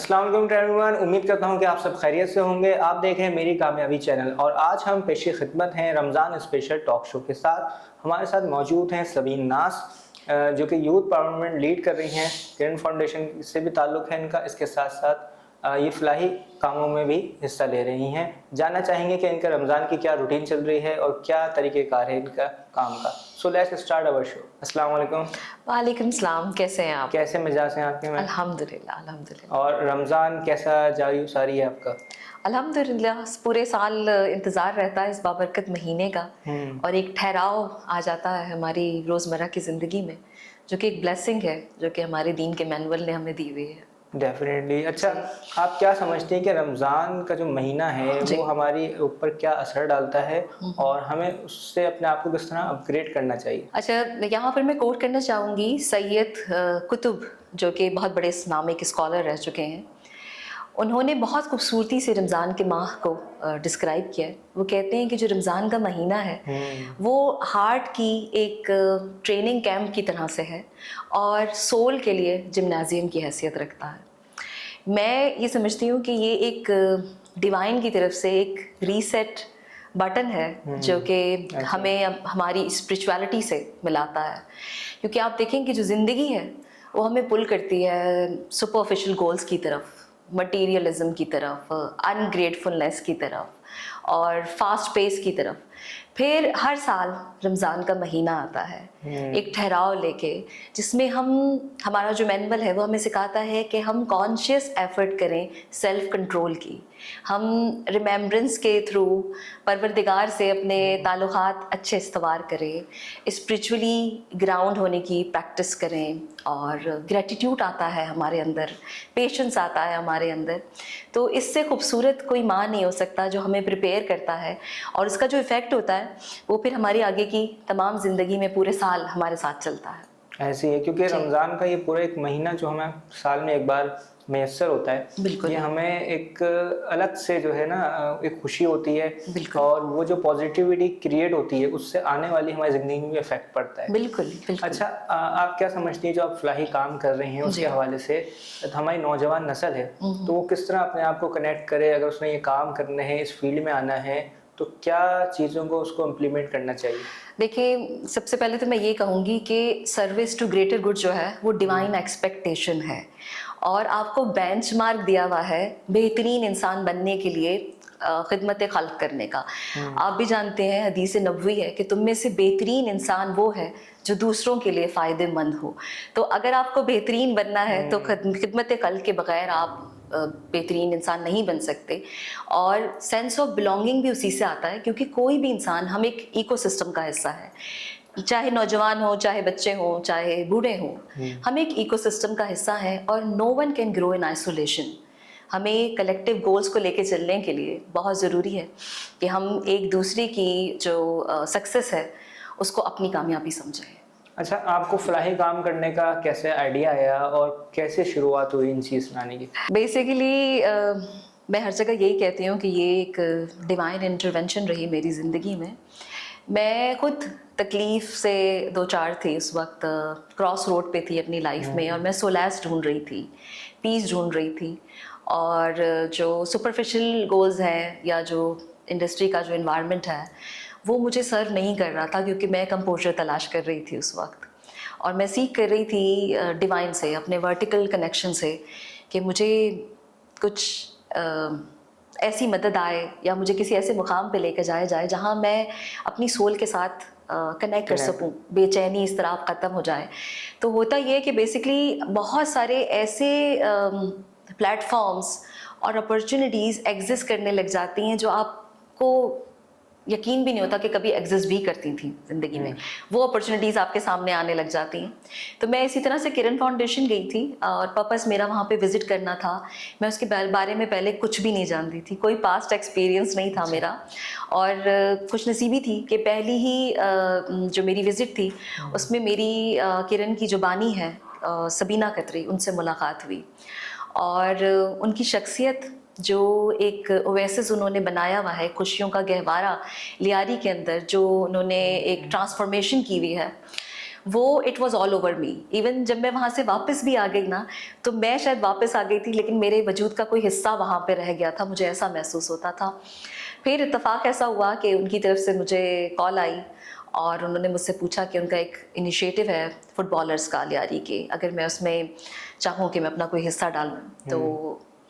अस्सलाम वालेकुम एवरीवन। उम्मीद करता हूँ कि आप सब खैरियत से होंगे। आप देख रहे हैं मेरी कामयाबी चैनल और आज हम पेशे खिदमत हैं रमज़ान स्पेशल टॉक शो के साथ। हमारे साथ मौजूद हैं सबीन नास जो कि यूथ पार्लियामेंट लीड कर रही हैं। किरण फाउंडेशन से भी ताल्लुक़ है इनका। इसके साथ साथ ये फलाही कामों में भी हिस्सा ले रही हैं। जानना चाहेंगे कि इनका रमज़ान की क्या रूटीन चल रही है और क्या तरीक़ेकार है इनका काम का। So let's start our show. अस्सलाम वालेकुम। वालेकुम सलाम, कैसे हैं आप? कैसे मिजाज हैं आपके? में अल्हम्दुलिल्लाह अल्हम्दुलिल्लाह। और रमज़ान कैसा जारी सारी है आपका? अल्हम्दुलिल्लाह पूरे साल इंतज़ार रहता है इस बाबरकत महीने का और एक ठहराव आ जाता है हमारी रोज़मर्रा की ज़िंदगी में, जो कि एक ब्लेसिंग है जो कि हमारे दीन के मैनुअल ने हमें दी हुई है। डेफिनेटली। अच्छा, आप क्या समझते हैं कि रमज़ान का जो महीना है जी। वो हमारी ऊपर क्या असर डालता है और हमें उससे अपने आप को किस तरह अपग्रेड करना चाहिए? अच्छा, यहाँ पर मैं कोट करना चाहूँगी सैयद कुतुब, जो कि बहुत बड़े इस्लामिक स्कॉलर रह चुके हैं। उन्होंने बहुत खूबसूरती से रमज़ान के माह को डिस्क्राइब किया है। वो कहते हैं कि जो रमज़ान का महीना है वो हार्ट की एक ट्रेनिंग कैंप की तरह से है और सोल के लिए जिम्नाजियम की हैसियत रखता है। मैं ये समझती हूँ कि ये एक डिवाइन की तरफ से एक रीसेट बटन है जो कि हमें हमारी स्पिरिचुअलिटी से मिलाता है, क्योंकि आप देखें कि जो ज़िंदगी है वो हमें पुल करती है सुपरफिशियल गोल्स की तरफ, मटेरियलिज्म की तरफ, अनग्रेटफुलनेस की तरफ और फास्ट पेस की तरफ। फिर हर साल रमज़ान का महीना आता है एक ठहराव लेके, जिसमें हमारा जो मैनुअल है वो हमें सिखाता है कि हम कॉन्शियस एफर्ट करें सेल्फ कंट्रोल की। हम रिमेम्बरेंस के थ्रू परवरदिगार से अपने ताल्लुकात अच्छे इस्तवार करें, स्पिरिचुअली ग्राउंड होने की प्रैक्टिस करें और ग्रेटिट्यूड आता है हमारे अंदर, पेशेंस आता है हमारे अंदर। तो इससे खूबसूरत कोई माह नहीं हो सकता जो हमें प्रिपेयर करता है और इसका जो इफ़ेक्ट होता है वो फिर हमारी आगे की तमाम ज़िंदगी में पूरे साल हमारे साथ चलता है। ऐसे ही है क्योंकि रमज़ान का ये पूरा एक महीना जो हमें साल में एक बार मैसर होता है, बिल्कुल। ये हमें एक अलग से जो है ना एक खुशी होती है बिल्कुल और वो जो पॉजिटिविटी क्रिएट होती है उससे आने वाली हमारी ज़िंदगी में भी इफेक्ट पड़ता है। बिल्कुल बिल्कुल। अच्छा, आप क्या समझती हैं जो आप फलाही काम कर रही हैं उसके हवाले से हमारी नौजवान नस्ल है तो वो किस तरह अपने आप को कनेक्ट करे? अगर उसने ये काम करने हैं, इस फील्ड में आना है, तो क्या चीज़ों को उसको इम्प्लीमेंट करना चाहिए? देखिए, सबसे पहले तो मैं ये कहूँगी कि सर्विस टू ग्रेटर गुड जो है वो डिवाइन एक्सपेक्टेशन है और आपको बेंचमार्क दिया हुआ है बेहतरीन इंसान बनने के लिए खिदमत खल्क करने का। आप भी जानते हैं हदीस नबवी है कि तुम में से बेहतरीन इंसान वो है जो दूसरों के लिए फ़ायदेमंद हो। तो अगर आपको बेहतरीन बनना है तो खिदमत खल्क के बग़ैर आप बेहतरीन इंसान नहीं बन सकते। और सेंस ऑफ बिलोंगिंग भी उसी से आता है, क्योंकि कोई भी इंसान, हम एक इकोसिस्टम का हिस्सा है, चाहे नौजवान हो, चाहे बच्चे हों, चाहे बूढ़े हों, हम एक इकोसिस्टम का हिस्सा हैं और no one can grow in isolation. हमें कलेक्टिव गोल्स को लेके चलने के लिए बहुत ज़रूरी है कि हम एक दूसरे की जो सक्सेस है उसको अपनी कामयाबी समझें। अच्छा, आपको फलाही काम करने का कैसे आइडिया आया और कैसे शुरुआत हुई इन चीज़ बनाने की? बेसिकली मैं हर जगह यही कहती हूँ कि ये एक डिवाइन इंटरवेंशन रही मेरी ज़िंदगी में। मैं खुद तकलीफ़ से दो चार थी उस वक्त, क्रॉस रोड पे थी अपनी लाइफ में और मैं सोलास ढूंढ रही थी, पीस ढूंढ रही थी। और जो सुपरफिशियल गोल्स हैं या जो इंडस्ट्री का जो इन्वायरमेंट है वो मुझे सर्व नहीं कर रहा था, क्योंकि मैं कंपोजर तलाश कर रही थी उस वक्त और मैं सीख कर रही थी डिवाइन से, अपने वर्टिकल कनेक्शन से, कि मुझे कुछ ऐसी मदद आए या मुझे किसी ऐसे मुकाम पे लेकर जाए जहाँ मैं अपनी सोल के साथ कनेक्ट कर सकूं, बेचैनी इस तरह ख़त्म हो जाए। तो होता ये है कि बेसिकली बहुत सारे ऐसे प्लेटफॉर्म्स और अपॉर्चुनिटीज़ एग्जिस्ट करने लग जाती हैं जो आपको यकीन भी नहीं होता कि कभी एग्जिस्ट भी करती थी ज़िंदगी में। वो अपॉर्चुनिटीज़ आपके सामने आने लग जाती हैं। तो मैं इसी तरह से किरण फाउंडेशन गई थी और पर्पस मेरा वहाँ पे विज़िट करना था। मैं उसके बारे में पहले कुछ भी नहीं जानती थी, कोई पास्ट एक्सपीरियंस नहीं था मेरा। और खुशनसीबी थी कि पहली ही जो मेरी विज़िट थी उसमें मेरी किरण की जो बानी है सबीना कतरी, उनसे मुलाकात हुई और उनकी शख्सियत, जो एक ओएसिस उन्होंने बनाया हुआ है खुशियों का गहवारा लियारी के अंदर, जो उन्होंने एक ट्रांसफॉर्मेशन की हुई है, वो it was all over me. Even जब मैं वहाँ से वापस भी आ गई ना, तो मैं शायद वापस आ गई थी लेकिन मेरे वजूद का कोई हिस्सा वहाँ पे रह गया था, मुझे ऐसा महसूस होता था। फिर इत्तेफाक ऐसा हुआ कि उनकी तरफ से मुझे कॉल आई और उन्होंने मुझसे पूछा कि उनका एक इनिशिएटिव है फुटबॉलर्स का लियारी के, अगर मैं उसमें चाहूँ कि मैं अपना कोई हिस्सा डालूँ। तो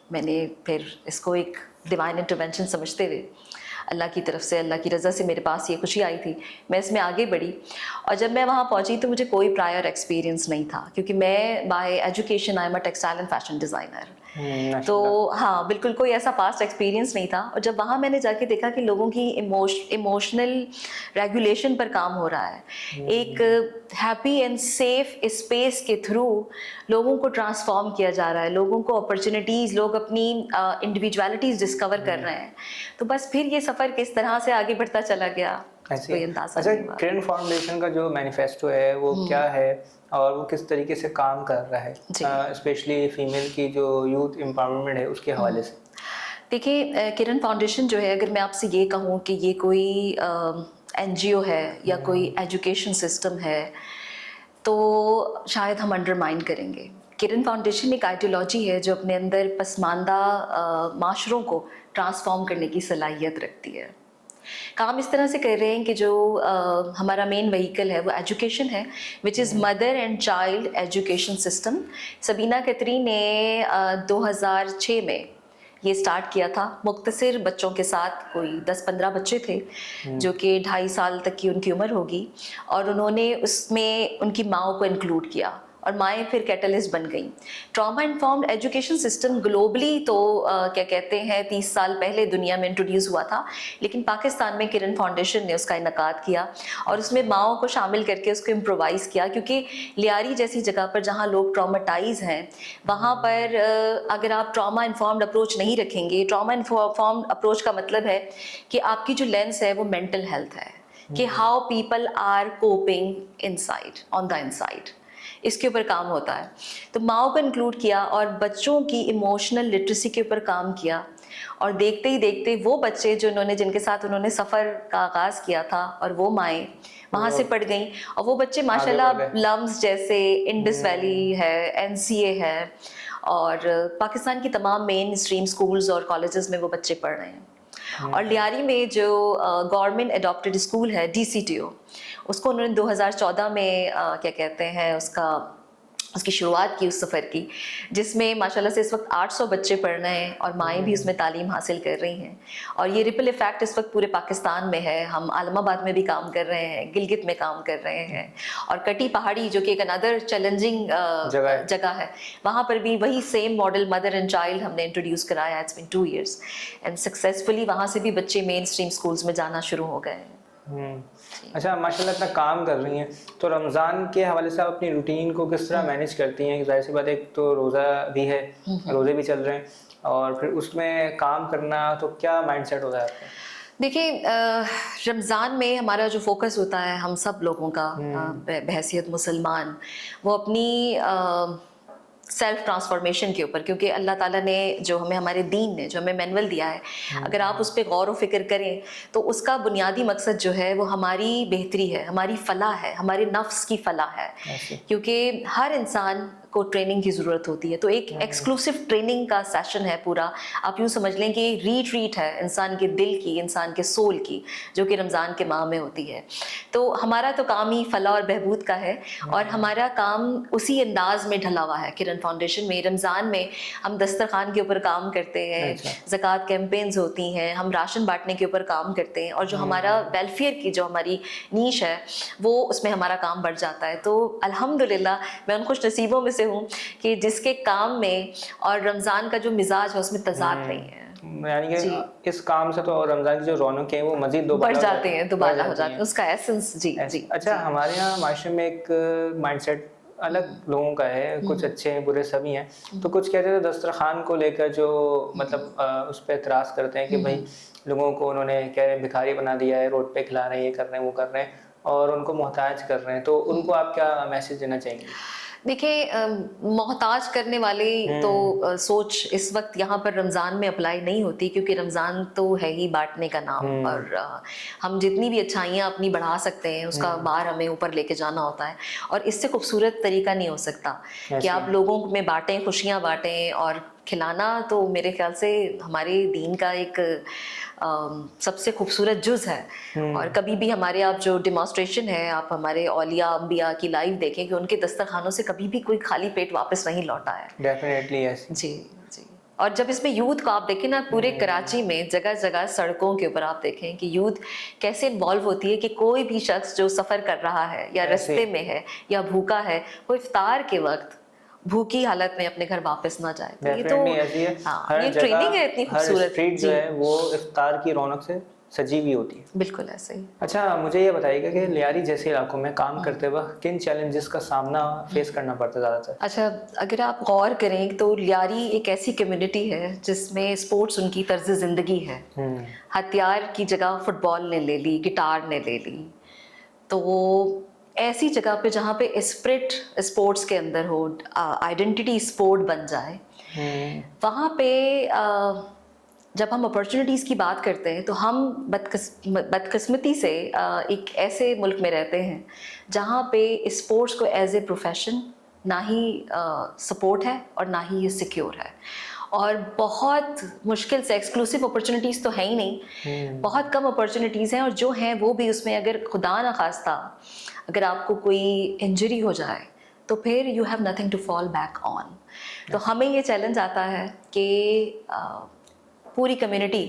मैंने फिर इसको एक डिवाइन इंटरवेंशन समझते हुए, अल्लाह की तरफ से, अल्लाह की रज़ा से मेरे पास ये खुशी आई थी, मैं इसमें आगे बढ़ी। और जब मैं वहाँ पहुँची तो मुझे कोई प्रायर एक्सपीरियंस नहीं था, क्योंकि मैं bye education I am a textile and fashion designer. तो हाँ, बिल्कुल कोई ऐसा पास्ट एक्सपीरियंस नहीं था। और जब वहाँ मैंने जाके देखा कि लोगों की इमोशनल रेगुलेशन पर काम हो रहा है, एक हैप्पी एंड सेफ स्पेस के थ्रू लोगों को ट्रांसफॉर्म किया जा रहा है, लोगों को अपॉर्चुनिटीज़, लोग अपनी इंडिविजुअलिटीज़ डिस्कवर कर रहे हैं, तो बस फिर ये सफ़र किस तरह से आगे बढ़ता चला गया, कोई अंदाज़ा अच्छा, नहीं हुआ। किरण फाउंडेशन का जो मैनिफेस्टो है वो क्या है और वो किस तरीके से काम कर रहा है, स्पेशली फीमेल की जो यूथ एम्पावरमेंट है उसके हवाले से? देखिए, किरण फाउंडेशन जो है, अगर मैं आपसे ये कहूँ कि ये कोई एनजीओ है या कोई एजुकेशन सिस्टम है, तो शायद हम अंडरमाइन करेंगे। किरण फाउंडेशन एक आइडियोलॉजी है जो अपने अंदर पसमानदा माशरों को ट्रांसफॉर्म करने की सलाहियत रखती है। काम इस तरह से कर रहे हैं कि जो हमारा मेन व्हीकल है वो एजुकेशन है, which is mother and child education system. Sabina Khatri ने 2006 में ये स्टार्ट किया था, मुख्तसर बच्चों के साथ, कोई 10-15 बच्चे थे जो कि 2.5 साल तक की उनकी उम्र होगी, और उन्होंने उसमें उनकी माँओं को इंक्लूड किया और माएँ फिर कैटलिस्ट बन गई। Trauma informed education system globally तो क्या कहते हैं 30 साल पहले दुनिया में इंट्रोड्यूस हुआ था, लेकिन पाकिस्तान में किरण फाउंडेशन ने उसका इनकाद किया और उसमें माँओं को शामिल करके उसको इम्प्रोवाइज़ किया, क्योंकि लियारी जैसी जगह पर जहाँ लोग ट्रॉमाटाइज हैं, वहाँ पर अगर आप ट्रॉमा इन्फॉर्म्ड अप्रोच नहीं रखेंगे, ट्रॉमा इन्फॉर्म्ड अप्रोच का मतलब है कि आपकी जो लेंस है वो मेंटल हेल्थ है, कि how people are coping inside, on the inside, इसके ऊपर काम होता है। तो माँओं को इंक्लूड किया और बच्चों की इमोशनल लिटरेसी के ऊपर काम किया, और देखते ही देखते वो बच्चे जिनके साथ उन्होंने सफ़र का आगाज़ किया था, और वो माएँ वहाँ से पढ़ गई, और वो बच्चे माशाल्लाह लम्स जैसे इंडस वैली है, एनसीए है, और पाकिस्तान की तमाम मेन स्ट्रीम स्कूल्स और कॉलेजेस में वो बच्चे पढ़ रहे हैं। और लियारी में जो गवर्नमेंट एडॉप्टेड स्कूल है DCTO, उसको उन्होंने 2014 में क्या कहते हैं उसकी शुरुआत की, उस सफ़र की, जिसमें माशाल्लाह से इस वक्त 800 बच्चे पढ़ रहे हैं और माएँ भी उसमें तालीम हासिल कर रही हैं। और ये रिपल इफ़ेक्ट इस वक्त पूरे पाकिस्तान में है। हम आलमाबाद में भी काम कर रहे हैं, गिलगित में काम कर रहे हैं, और कटी पहाड़ी जो कि एक अनदर चैलेंजिंग जगह है, वहाँ पर भी वही same model mother and child हमने इंट्रोड्यूस कराया। It's been 2 years and successfully वहाँ से भी बच्चे मेन स्ट्रीम स्कूल्स में जाना शुरू हो गए हैं। अच्छा, माशाल्लाह इतना काम कर रही हैं, तो रमज़ान के हवाले से आप अपनी रूटीन को किस तरह मैनेज करती हैं? जाहिर सी बात है, एक तो रोज़ा भी है, रोज़े भी चल रहे हैं, और फिर उसमें काम करना, तो क्या माइंडसेट होता है आपका? देखिए, रमज़ान में हमारा जो फोकस होता है हम सब लोगों का बहैसियत मुसलमान, वो अपनी सेल्फ ट्रांसफॉर्मेशन के ऊपर, क्योंकि अल्लाह ताला ने जो हमें, हमारे दीन ने जो हमें मैनुअल दिया है, अगर आप उस पर गौर व फिक्र करें तो उसका बुनियादी मकसद जो है वो हमारी बेहतरी है, हमारी फलाह है, हमारे नफ्स की फलाह है, क्योंकि हर इंसान को ट्रेनिंग की ज़रूरत होती है। तो एक एक्सक्लूसिव ट्रेनिंग का सेशन है पूरा, आप यूँ समझ लें कि रीट्रीट है इंसान के दिल की, इंसान के सोल की, जो कि रमज़ान के माह में होती है। तो हमारा तो काम ही फलाह और बहबूद का है, और हमारा काम उसी अंदाज में ढला हुआ है। किरण फाउंडेशन में रमज़ान में हम दस्तरखान के ऊपर काम करते हैं, ज़कात कैंपेन्स होती हैं, हम राशन बांटने के ऊपर काम करते हैं, और जो हमारा वेलफेयर की जो हमारी नीश है वो उसमें हमारा काम बढ़ जाता है। तो अल्हम्दुलिल्लाह मैं उन खुश नसीबों में से हूँ कि जिसके काम में और रमज़ान का जो मिजाज है उसमें तज़ाद नहीं है। यानी कि इस काम से तो रमज़ान की जो रौनक है वो मज़ीद बढ़ जाते हैं, दोबारा हो जाते हैं, उसका एसेंस। जी जी। अच्छा, हमारे यहाँ माशरे में एक माइंडसेट अलग लोगों का है, कुछ अच्छे हैं, बुरे सभी हैं। तो कुछ कहते हैं दस्तरखान को लेकर जो मतलब उस पर एतराज़ करते हैं कि भाई लोगों को उन्होंने कह रहे भिखारी बना दिया है, रोड पे खिला रहे हैं, ये कर रहे हैं, वो कर रहे हैं, और उनको मोहताज कर रहे हैं। तो उनको आप क्या मैसेज देना चाहेंगे? देखिए मोहताज करने वाली तो सोच इस वक्त यहाँ पर रमज़ान में अप्लाई नहीं होती, क्योंकि रमज़ान तो है ही बांटने का नाम। और हम जितनी भी अच्छाइयाँ अपनी बढ़ा सकते हैं उसका बार हमें ऊपर लेके जाना होता है, और इससे खूबसूरत तरीका नहीं हो सकता कि आप लोगों में बांटें, खुशियाँ बांटें। और खिलाना तो मेरे ख्याल से हमारे दीन का एक सबसे खूबसूरत जुज़ है। और कभी भी हमारे आप जो डिमॉन्स्ट्रेशन है, आप हमारे औलिया अंबिया की लाइव देखें कि उनके दस्तरखानों से कभी भी कोई खाली पेट वापस नहीं लौटा है। Definitely yes. जी जी। और जब इसमें यूथ को आप देखें ना, पूरे कराची में जगह जगह सड़कों के ऊपर आप देखें कि यूथ कैसे इन्वॉल्व होती है कि कोई भी शख्स जो सफ़र कर रहा है या रास्ते में है या भूखा है, वो इफ्तार के वक्त भूखी हालत में अपने घर वापस ना जाए। तो ये तो ऐसी है, हाँ, ये ट्रेनिंग है इतनी खूबसूरत। स्ट्रीट जो है वो इफ्तार की रौनक से सजी हुई होती है। बिल्कुल ऐसे ही। अच्छा, मुझे ये बताइएगा कि लियारी जैसे इलाकों में काम करते वक्त किन चैलेंजेस का सामना फेस करना पड़ता है ज़्यादातर? अच्छा, अगर आप गौर करें तो लियारी एक ऐसी कम्युनिटी है जिसमें स्पोर्ट्स उनकी तर्ज ज़िंदगी है। हथियार की जगह फुटबॉल ने ले ली, गिटार ने ले ली। तो वो ऐसी जगह पे जहाँ पे स्पिरिट स्पोर्ट्स के अंदर हो, आइडेंटिटी स्पोर्ट बन जाए, वहाँ पे जब हम अपॉर्चुनिटीज़ की बात करते हैं तो हम बदकिस्मती से एक ऐसे मुल्क में रहते हैं जहाँ पे स्पोर्ट्स को एज ए प्रोफेशन ना ही सपोर्ट है और ना ही ये सिक्योर है। और बहुत मुश्किल से, एक्सक्लूसिव अपॉर्चुनिटीज़ तो है ही नहीं, बहुत कम अपॉर्चुनिटीज़ हैं, और जो हैं वो भी उसमें अगर खुदा ना खास्ता अगर आपको कोई इंजरी हो जाए तो फिर you have nothing to fall back on. तो हमें ये चैलेंज आता है कि पूरी कम्युनिटी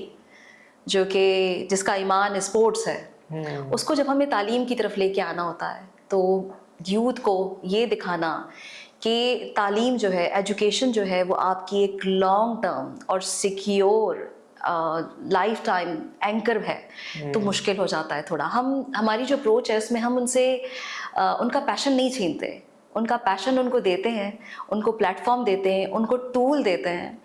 जो कि जिसका ईमान स्पोर्ट्स है, उसको जब हमें तालीम की तरफ लेके आना होता है तो यूथ को ये दिखाना कि तालीम जो है, एजुकेशन जो है, वो आपकी एक लॉन्ग टर्म और सिक्योर लाइफ टाइम एंकर है, तो मुश्किल हो जाता है थोड़ा। हमारी जो अप्रोच है उसमें हम उनसे उनका पैशन नहीं छीनते, उनका पैशन उनको देते हैं, उनको प्लेटफॉर्म देते हैं, उनको टूल देते हैं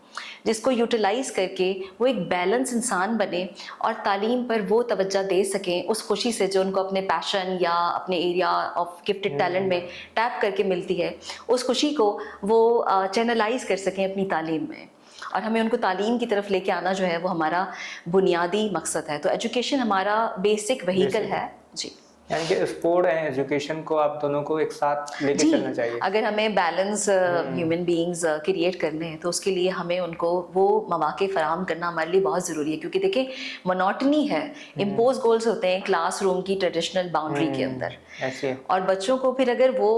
जिसको यूटिलाइज़ करके वो एक बैलेंस इंसान बने और तालीम पर वो तवज्जो दे सकें उस खुशी से जो उनको अपने पैशन या अपने एरिया ऑफ गिफ्टेड टैलेंट में टैप करके मिलती है, उस खुशी को वो चैनलाइज़ कर सकें अपनी तालीम में। और हमें उनको तालीम की तरफ लेके आना जो है वो हमारा बुनियादी मकसद है। तो एजुकेशन हमारा बेसिक व्हीकल है जी। यानी कि स्पोर्ट एंड एजुकेशन को आप दोनों को एक साथ लेके चलना चाहिए। अगर हमें बैलेंस ह्यूमन बीइंग्स क्रिएट करने हैं तो उसके लिए हमें उनको वो मौके फराहम करना हमारे लिए बहुत ज़रूरी है, क्योंकि देखिए मोनोटनी है, इम्पोज गोल्स होते हैं क्लासरूम की ट्रेडिशनल बाउंड्री के अंदर, ऐसे। और बच्चों को फिर अगर वो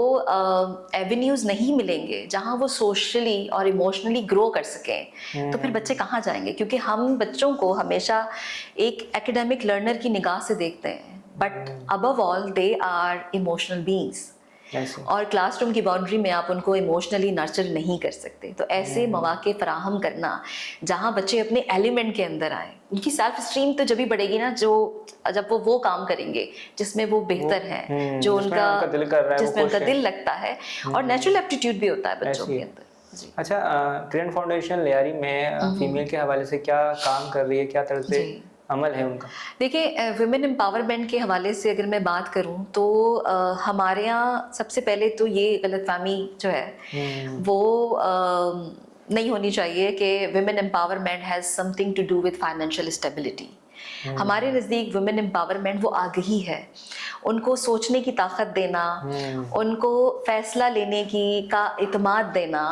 एवेन्यूज़ नहीं मिलेंगे जहाँ वो सोशली और इमोशनली ग्रो कर सकें तो फिर बच्चे कहाँ जाएंगे? क्योंकि हम बच्चों को हमेशा एक एकेडमिक लर्नर की निगाह से देखते हैं, but above all they are emotional beings. और क्लासरूम की बाउंड्री में आप उनको इमोशनली नर्चर नहीं कर सकते। तो ऐसे मौके फराहम करना जहाँ बच्चे अपने एलिमेंट के अंदर आए, उनकी सेल्फ स्टीम तो जब भी बढ़ेगी ना जब वो काम करेंगे जिसमें वो बेहतर हैं, जो उनका दिल कर रहा है, जिसमें उनका दिल लगता है, और नेचुरल एप्टीट्यूड भी होता है बच्चों के अंदर। अच्छा, ट्रेंड फाउंडेशन लियारी में फीमेल के हवाले से क्या काम कर रही है, क्या तरह से अमल है उनका? देखिए, वुमेन एम्पावरमेंट के हवाले से अगर मैं बात करूं तो हमारे यहाँ सबसे पहले तो ये गलतफहमी जो है वो नहीं होनी चाहिए कि women empowerment has something to do with financial stability. हमारे नज़दीक वुमेन एम्पावरमेंट वो आगही है, उनको सोचने की ताकत देना, उनको फैसला लेने की का इत्माद देना,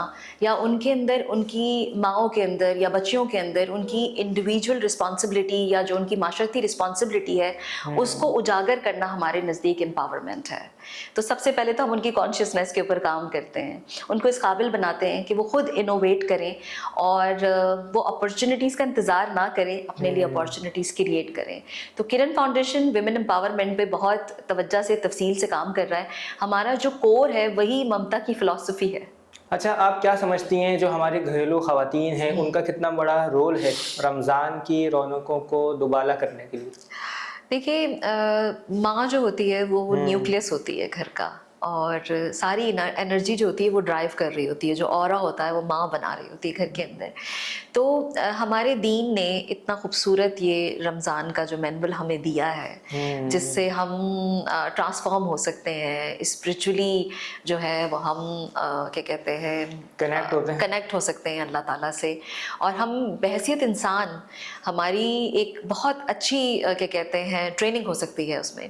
या उनके अंदर, उनकी माओं के अंदर या बच्चियों के अंदर उनकी इंडिविजुअल रिस्पॉन्सिबिलिटी या जो उनकी माशरती रिस्पॉन्सिबिलिटी है उसको उजागर करना हमारे नज़दीक एम्पावरमेंट है। तो सबसे पहले तो हम उनकी कॉन्शियसनेस के ऊपर काम करते हैं, उनको इस काबिल बनाते हैं कि वो खुद इनोवेट करें और वो अपॉर्चुनिटीज़ का इंतज़ार ना करें, अपने लिए अपॉर्चुनिटीज़ क्रिएट करें। तो किरण फाउंडेशन विमेन एम्पावरमेंट पे बहुत तवज्जो से तफसील से काम कर रहा है। हमारा जो कोर है वही ममता की फ़िलॉसफी है। अच्छा, आप क्या समझती हैं जो हमारी घरेलू ख़वातीन हैं उनका कितना बड़ा रोल है रमज़ान की रौनकों को दुबाला करने के लिए? देखिए, माँ जो होती है वो न्यूक्लियस होती है घर का, और सारी एनर्जी जो होती है वो ड्राइव कर रही होती है, जो ऑरा होता है वो माँ बना रही होती है घर के अंदर। तो हमारे दीन ने इतना खूबसूरत ये रमज़ान का जो मैनुअल हमें दिया है, जिससे हम ट्रांसफॉर्म हो सकते हैं स्पिरिचुअली, जो है वो हम क्या कहते हैं, कनेक्ट हो सकते हैं अल्लाह ताला से। और हम बहैसियत इंसान, हमारी एक बहुत अच्छी क्या कहते हैं ट्रेनिंग हो सकती है उसमें।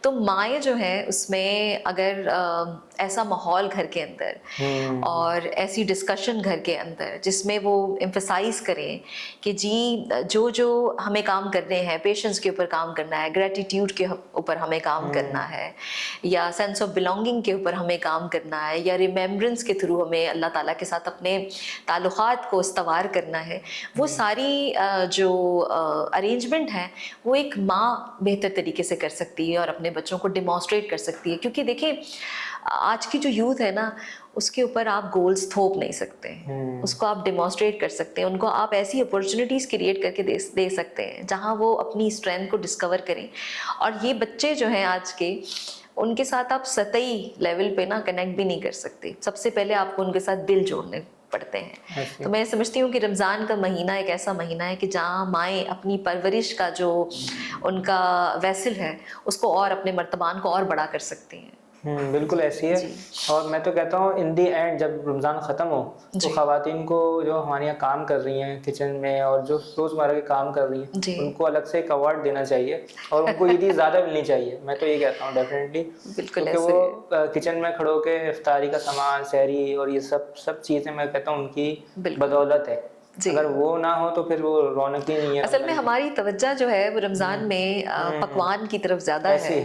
तो माएँ जो हैं उसमें अगर ऐसा माहौल घर के अंदर और ऐसी डिस्कशन घर के अंदर जिसमें वो एम्फसाइज करें कि जी जो जो हमें काम करने हैं, पेशेंस के ऊपर काम करना है, ग्रेटिट्यूड के ऊपर हमें काम करना है, या सेंस ऑफ बिलोंगिंग के ऊपर हमें काम करना है, या रिमेम्बरेंस के थ्रू हमें अल्लाह ताला के साथ अपने ताल्लुकात को इस्तवार करना है, वो सारी जो अरेंजमेंट है वो एक माँ बेहतर तरीके से कर सकती है और अपने बच्चों को डिमॉन्स्ट्रेट कर सकती है। क्योंकि देखिए आज की जो यूथ है ना, उसके ऊपर आप गोल्स थोप नहीं सकते हैं, उसको आप डिमॉन्स्ट्रेट कर सकते हैं, उनको आप ऐसी अपॉर्चुनिटीज़ क्रिएट करके दे सकते हैं जहाँ वो अपनी स्ट्रेंथ को डिस्कवर करें। और ये बच्चे जो हैं आज के, उनके साथ आप सतही लेवल पे ना कनेक्ट भी नहीं कर सकते। सबसे पहले आपको उनके साथ दिल जोड़ने पड़ते हैं। तो मैं समझती हूँ कि रमज़ान का महीना एक ऐसा महीना है कि जहाँ माएँ अपनी परवरिश का जो उनका वैसल है उसको और अपने मर्तबान को और बड़ा कर सकती हैं। बिल्कुल ऐसी है। और मैं तो कहता हूँ इन दी एंड जब रमज़ान ख़त्म हो तो ख़वातीन को जो हमारे यहाँ काम कर रही हैं किचन में और जो रोज़मर्रा के काम कर रही हैं, उनको अलग से एक अवार्ड देना चाहिए और उनको ईदी ज़्यादा मिलनी चाहिए। मैं तो ये कहता हूँ डेफिनेटली, क्योंकि वो किचन में खड़ो के इफ्तारी का सामान, सहरी और ये सब चीज़ें मैं कहता हूँ उनकी बदौलत है। अगर वो ना हो तो फिर वो रौनक ही नहीं है। असल में हमारी तवज्जो जो है वो रमज़ान में पकवान की तरफ ज़्यादा है,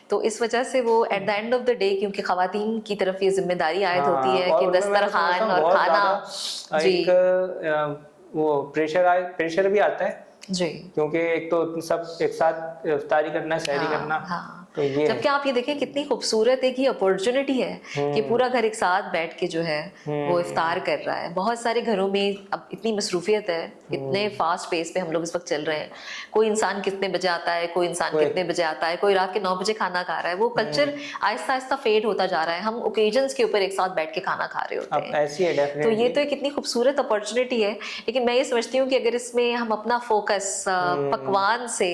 तो इस वजह से वो at the end of the day, क्योंकि ख़वातीन की तरफ ये जिम्मेदारी आयद होती है कि दस्तरखान और खाना जी वो प्रेशर भी आता है जी, क्योंकि एक तो सब एक साथ इफ्तारी करना, सहरी करना। तो जबकि आप ये देखिए कितनी खूबसूरत एक ही अपॉर्चुनिटी है कि पूरा घर एक साथ बैठ के जो है वो इफ्तार कर रहा है। बहुत सारे घरों में अब इतनी मसरूफियत है, इतने फास्ट पेस पे हम लोग इस वक्त चल रहे हैं। कोई इंसान कितने बजे आता है, कोई इंसान कितने बजे आता है, कोई रात के 9 बजे खाना खा रहा है। वो कल्चर आहिस्ता आहिस्ता फेड होता जा रहा है। हम ओकेजन्स के ऊपर एक साथ बैठ के खाना खा रहे होते हैं। ऐसी है तो ये तो एक इतनी खूबसूरत अपॉर्चुनिटी है। लेकिन मैं ये समझती हूँ कि अगर इसमें हम अपना फोकस पकवान से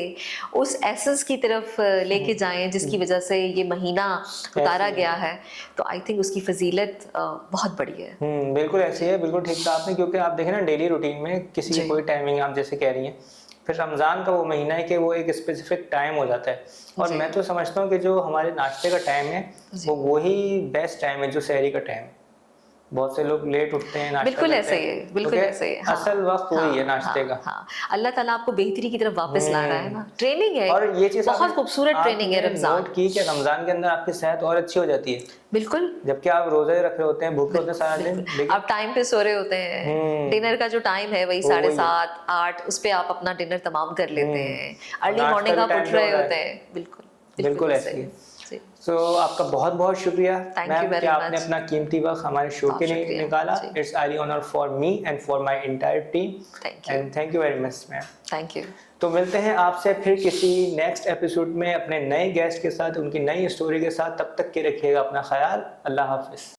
उस एसेंस की तरफ लेके जाएं जिसकी वजह से ये महीना उतारा गया है, तो आई थिंक उसकी फजीलत बहुत बड़ी है। बिल्कुल ऐसी है, बिल्कुल ठीक कहा आपने। क्योंकि आप देखें ना डेली रूटीन में किसी की कोई टाइमिंग आप जैसे कह रही हैं, फिर रमज़ान का वो महीना है कि वो एक स्पेसिफिक टाइम हो जाता है। और मैं तो समझता हूँ कि जो हमारे नाश्ते का टाइम है वो वही बेस्ट टाइम है जो सहरी का टाइम है। बहुत से लोग लेट उठते हैं, नाश्ता बिल्कुल ऐसे ही है, बिल्कुल ऐसे ही। असल वक्त वही है नाश्ते का। अल्लाह ताला आपको बेहतरी की तरफ वापस ला रहा है ना, ट्रेनिंग है। और ये चीज़ बहुत खूबसूरत ट्रेनिंग है रमजान की कि रमजान के अंदर आपकी सेहत और अच्छी हो जाती है। बिल्कुल, जबकि आप रोजे रखे होते हैं, भूखे होते हैं सारा दिन, आप टाइम पे सो रहे होते हैं। डिनर का जो टाइम है वही 7:30 8, उस पे आप अपना डिनर तमाम कर लेते हैं। अर्ली मॉर्निंग आप उठ रहे होते हैं। बिल्कुल ऐसे ही। So, आपका बहुत बहुत शुक्रिया मैम कि आपने अपना कीमती वक्त हमारे शो के लिए निकाला। It's highly honour for me and for my entire team and thank you very much ma'am. Thank you. तो मिलते हैं आपसे फिर किसी नेक्स्ट एपिसोड में अपने नए गेस्ट के साथ, उनकी नई स्टोरी के साथ। तब तक के रखिएगा अपना ख्याल। अल्लाह हाफिज।